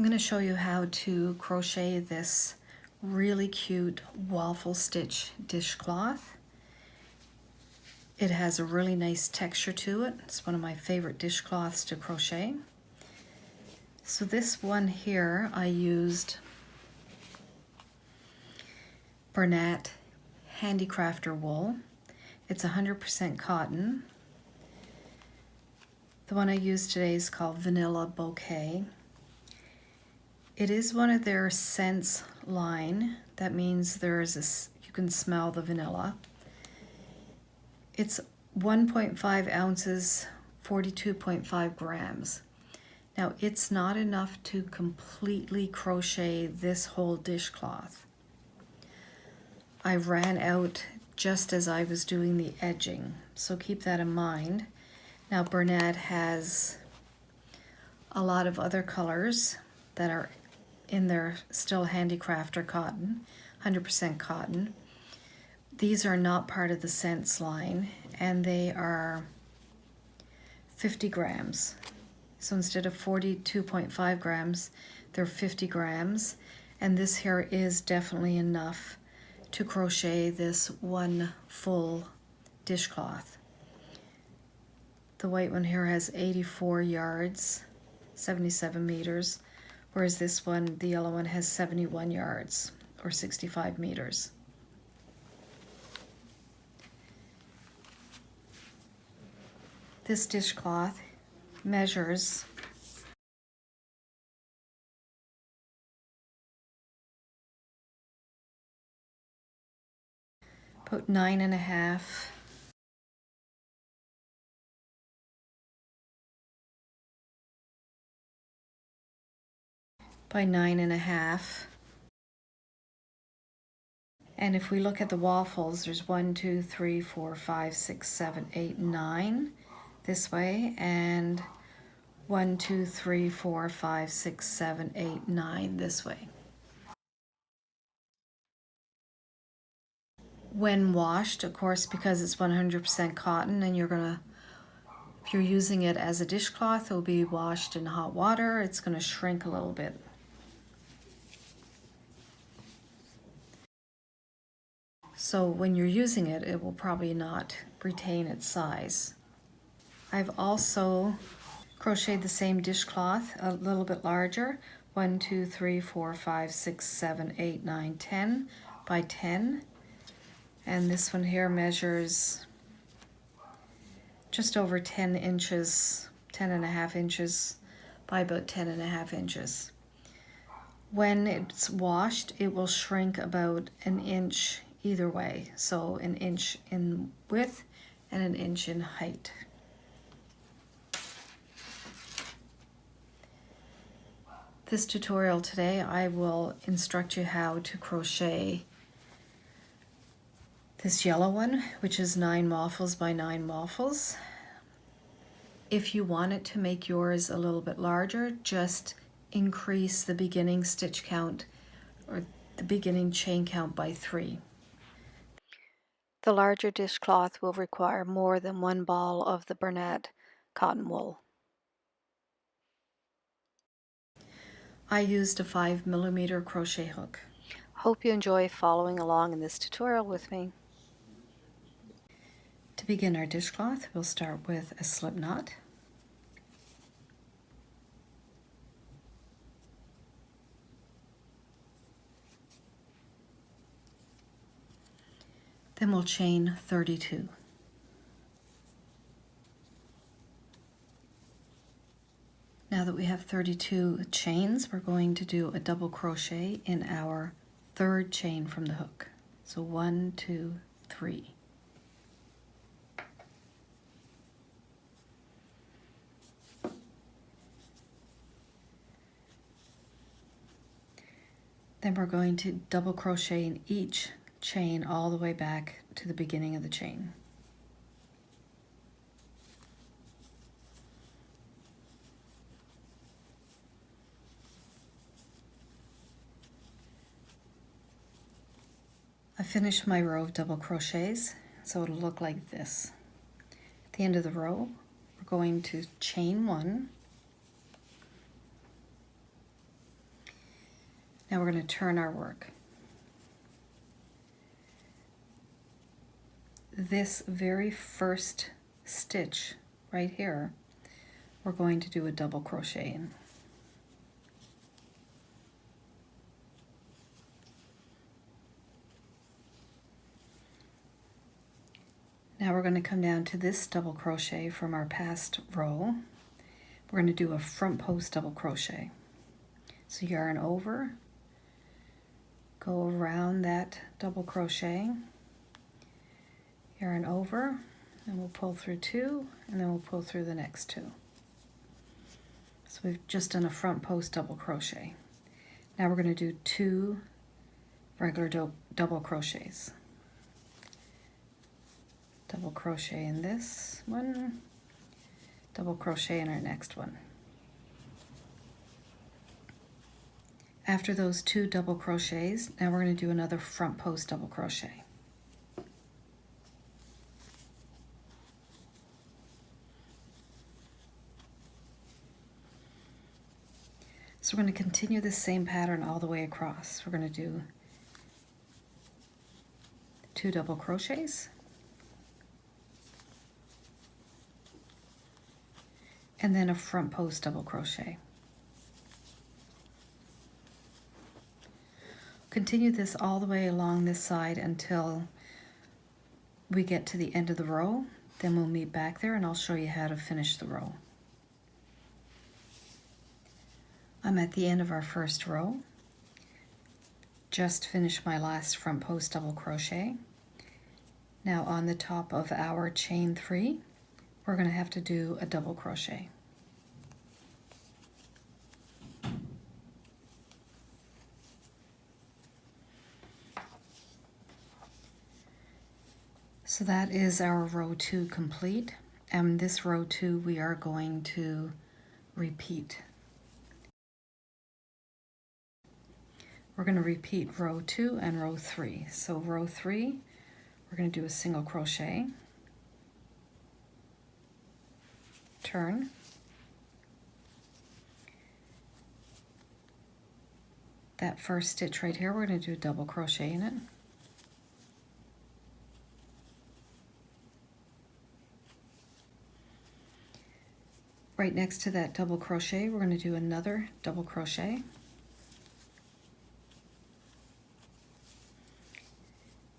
I'm going to show you how to crochet this really cute waffle stitch dishcloth. It has a really nice texture to it. It's one of my favorite dishcloths to crochet. So this one here, I used Bernat Handicrafter wool. It's 100% cotton. The one I used today is called Vanilla Bouquet. It is one of their scents line. That means you can smell the vanilla. It's 1.5 ounces, 42.5 grams. Now it's not enough to completely crochet this whole dishcloth. I ran out just as I was doing the edging, so keep that in mind. Now Bernat has a lot of other colors that are in their still Handicrafter cotton, 100% cotton. These are not part of the scents line, and they are 50 grams. So instead of 42.5 grams, they're 50 grams. And this here is definitely enough to crochet this one full dishcloth. The white one here has 84 yards, 77 meters, whereas this one, the yellow one, has 71 yards or 65 meters. This dishcloth measures about 9.5 by 9.5. And if we look at the waffles, there's 1, 2, 3, 4, 5, 6, 7, 8, 9 this way, and 1, 2, 3, 4, 5, 6, 7, 8, 9 this way. When washed, of course, because it's 100% cotton, and if you're using it as a dishcloth, it will be washed in hot water. It's going to shrink a little bit. So when you're using it, it will probably not retain its size. I've also crocheted the same dishcloth a little bit larger, 1, 2, 3, 4, 5, 6, 7, 8, 9, 10 by 10. And this one here measures just over 10 inches, 10.5 inches by about 10.5 inches. When it's washed, it will shrink about an inch either way. So an inch in width and an inch in height. This tutorial today, I will instruct you how to crochet this yellow one, which is 9 waffles by 9 waffles. If you wanted to make yours a little bit larger, just increase the beginning stitch count or the beginning chain count by 3. The larger dishcloth will require more than 1 ball of the Bernat cotton wool. I used a 5mm crochet hook. Hope you enjoy following along in this tutorial with me. To begin our dishcloth, we'll start with a slip knot. Then we'll chain 32. Now that we have 32 chains, we're going to do a double crochet in our 3rd chain from the hook. So 1, 2, 3. Then we're going to double crochet in each chain all the way back to the beginning of the chain. I finished my row of double crochets, so it'll look like this. At the end of the row, we're going to chain 1, Now we're going to turn our work. This very first stitch right here, we're going to do a double crochet in. Now we're going to come down to this double crochet from our past row. We're going to do a front post double crochet. So yarn over, go around that double crochet, yarn over, and we'll pull through 2, and then we'll pull through the next 2. So we've just done a front post double crochet. Now we're going to do 2 regular double crochets. Double crochet in this one, double crochet in our next one. After those 2 double crochets, now we're going to do another front post double crochet. So we're going to continue the same pattern all the way across. We're going to do 2 double crochets, and then a front post double crochet. Continue this all the way along this side until we get to the end of the row. Then we'll meet back there and I'll show you how to finish the row. I'm at the end of our first row. Just finished my last front post double crochet. Now on the top of our chain 3, we're going to have to do a double crochet. So that is our row 2 complete, and this row 2 we are going to repeat. We're going to repeat row 2 and row 3. So row 3, we're going to do a single crochet, turn, that first stitch right here, we're going to do a double crochet in it. Right next to that double crochet, we're going to do another double crochet.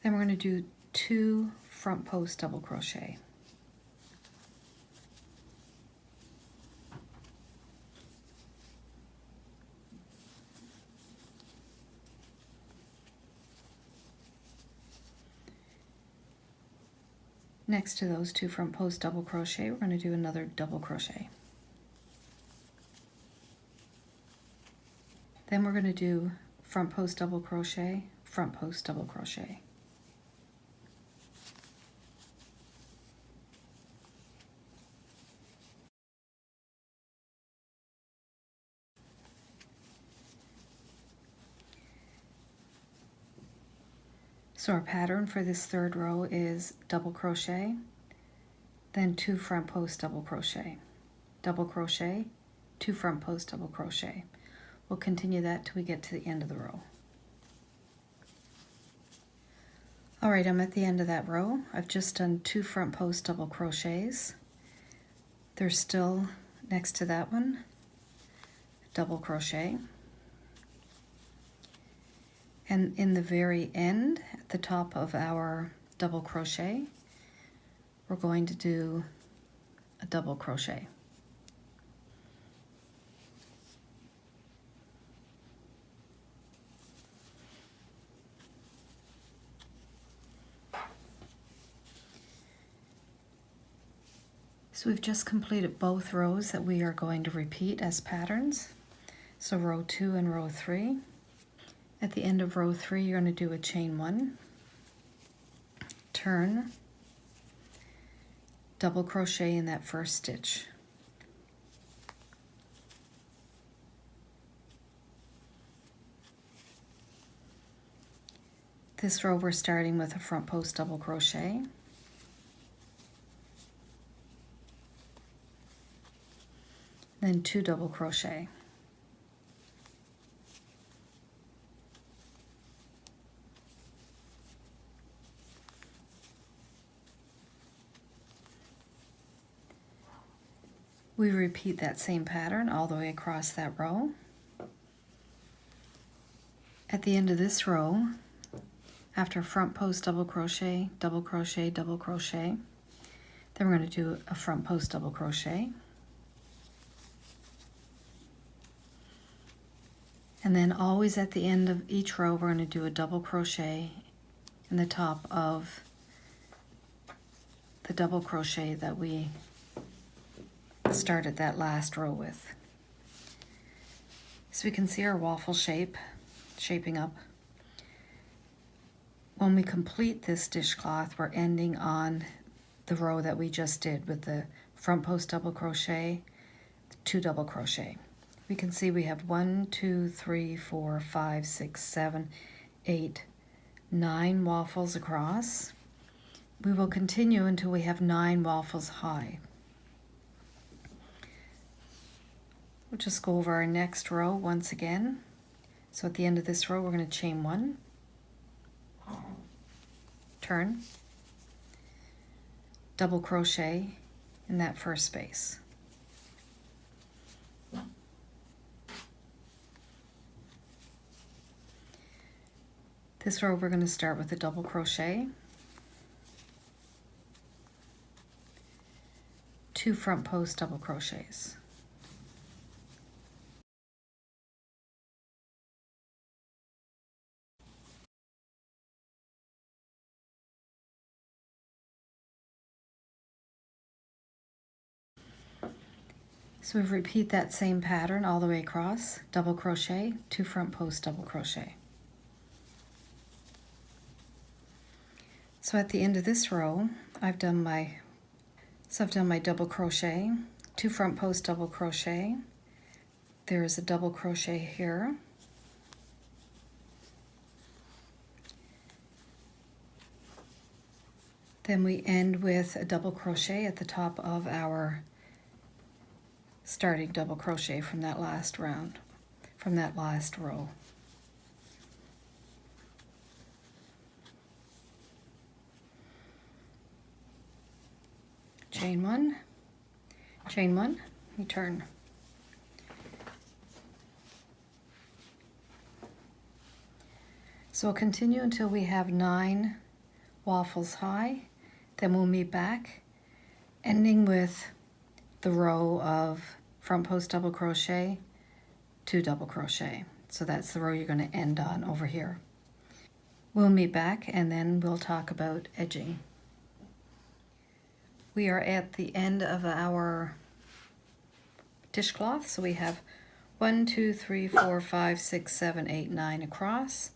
Then we're going to do 2 front post double crochet. Next to those 2 front post double crochet, we're going to do another double crochet. Then we're going to do front post double crochet, front post double crochet. So our pattern for this third row is double crochet, then 2 front post double crochet, 2 front post double crochet. We'll continue that till we get to the end of the row. Alright, I'm at the end of that row. I've just done 2 front post double crochets. There's still next to that one, double crochet. And in the very end, at the top of our double crochet, we're going to do a double crochet. So we've just completed both rows that we are going to repeat as patterns. So row 2 and row 3. At the end of row 3, you're going to do a chain 1, turn, double crochet in that first stitch. This row we're starting with a front post double crochet. Then 2 double crochet. We repeat that same pattern all the way across that row. At the end of this row, after front post double crochet, double crochet, double crochet, then we're going to do a front post double crochet. And then always at the end of each row, we're going to do a double crochet in the top of the double crochet that we started that last row with. So we can see our waffle shape shaping up. When we complete this dishcloth, we're ending on the row that we just did with the front post double crochet, 2 double crochet. We can see we have 1, 2, 3, 4, 5, 6, 7, 8, 9 waffles across. We will continue until we have 9 waffles high. We'll just go over our next row once again. So at the end of this row, we're going to chain 1, turn, double crochet in that first space. This row we're going to start with a double crochet, 2 front post double crochets. So we repeat that same pattern all the way across, double crochet, 2 front post double crochet. So at the end of this row, I've done my double crochet, 2 front post double crochet. There is a double crochet here. Then we end with a double crochet at the top of our starting double crochet from that last round, from that last row. Chain 1, you turn. So we'll continue until we have 9 waffles high, then we'll meet back, ending with the row of front post double crochet, 2 double crochet. So that's the row you're going to end on over here. We'll meet back and then we'll talk about edging. We are at the end of our dishcloth, so we have 1, 2, 3, 4, 5, 6, 7, 8, 9 across,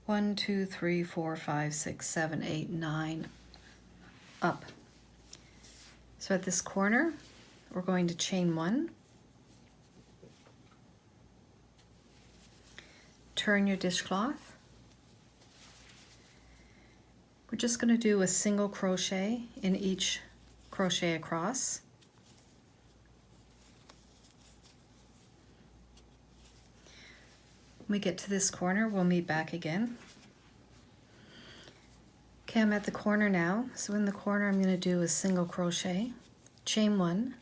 1, 2, 3, 4, 5, 6, 7, 8, 9 up. So at this corner, we're going to chain 1, turn your dishcloth. We're just going to do a single crochet in each crochet across. When we get to this corner, we'll meet back again. Okay, I'm at the corner now. So in the corner, I'm going to do a single crochet, chain 1,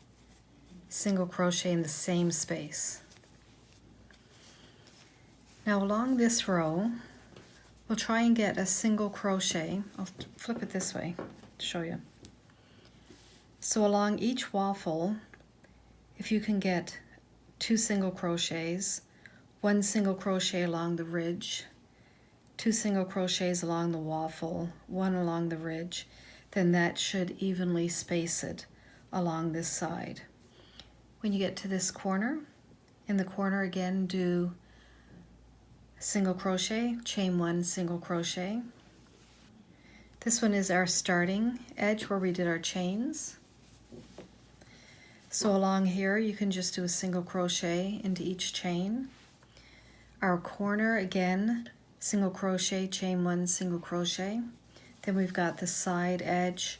single crochet in the same space. Now along this row, we'll try and get a single crochet. I'll flip it this way to show you. So along each waffle, if you can get 2 single crochets, 1 single crochet along the ridge, 2 single crochets along the waffle, 1 along the ridge, then that should evenly space it along this side. When you get to this corner, in the corner again, do single crochet, chain 1, single crochet. This one is our starting edge where we did our chains. So along here, you can just do a single crochet into each chain. Our corner, again, single crochet, chain 1, single crochet. Then we've got the side edge.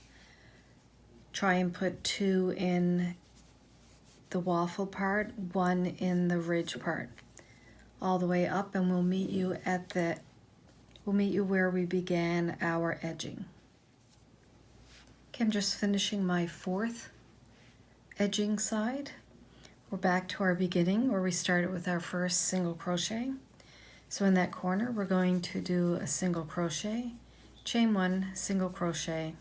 Try and put 2 in the waffle part, 1 in the ridge part, all the way up, and we'll meet you where we began our edging. Okay, I'm just finishing my 4th edging side. We're back to our beginning where we started with our first single crochet. So in that corner we're going to do a single crochet, chain 1, single crochet,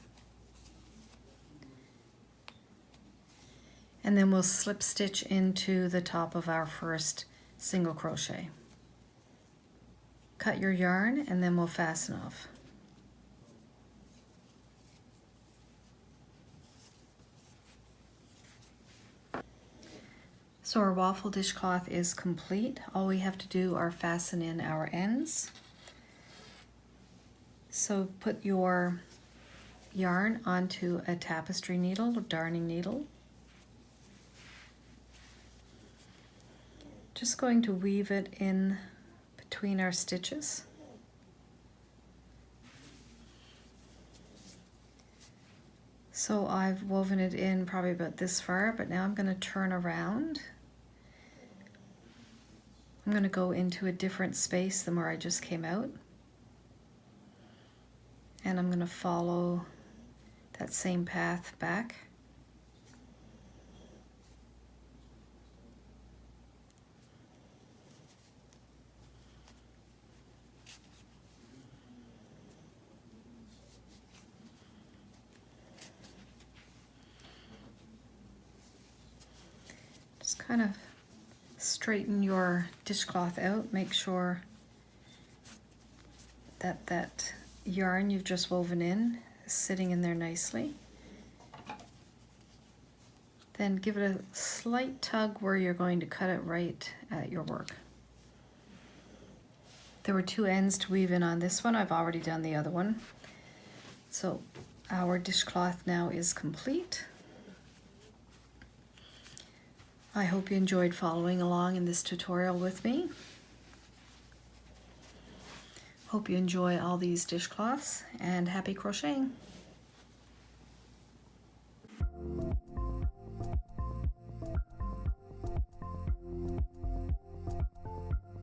and then we'll slip stitch into the top of our first single crochet. Cut your yarn and then we'll fasten off. So our waffle dishcloth is complete. All we have to do are fasten in our ends. So put your yarn onto a tapestry needle or darning needle. Just going to weave it in between our stitches. So I've woven it in probably about this far, but now I'm going to turn around. I'm going to go into a different space than where I just came out. And I'm going to follow that same path back. Just kind of straighten your dishcloth out. Make sure that that yarn you've just woven in is sitting in there nicely. Then give it a slight tug where you're going to cut it right at your work. There were 2 ends to weave in on this one. I've already done the other one. So our dishcloth now is complete. I hope you enjoyed following along in this tutorial with me. Hope you enjoy all these dishcloths and happy crocheting.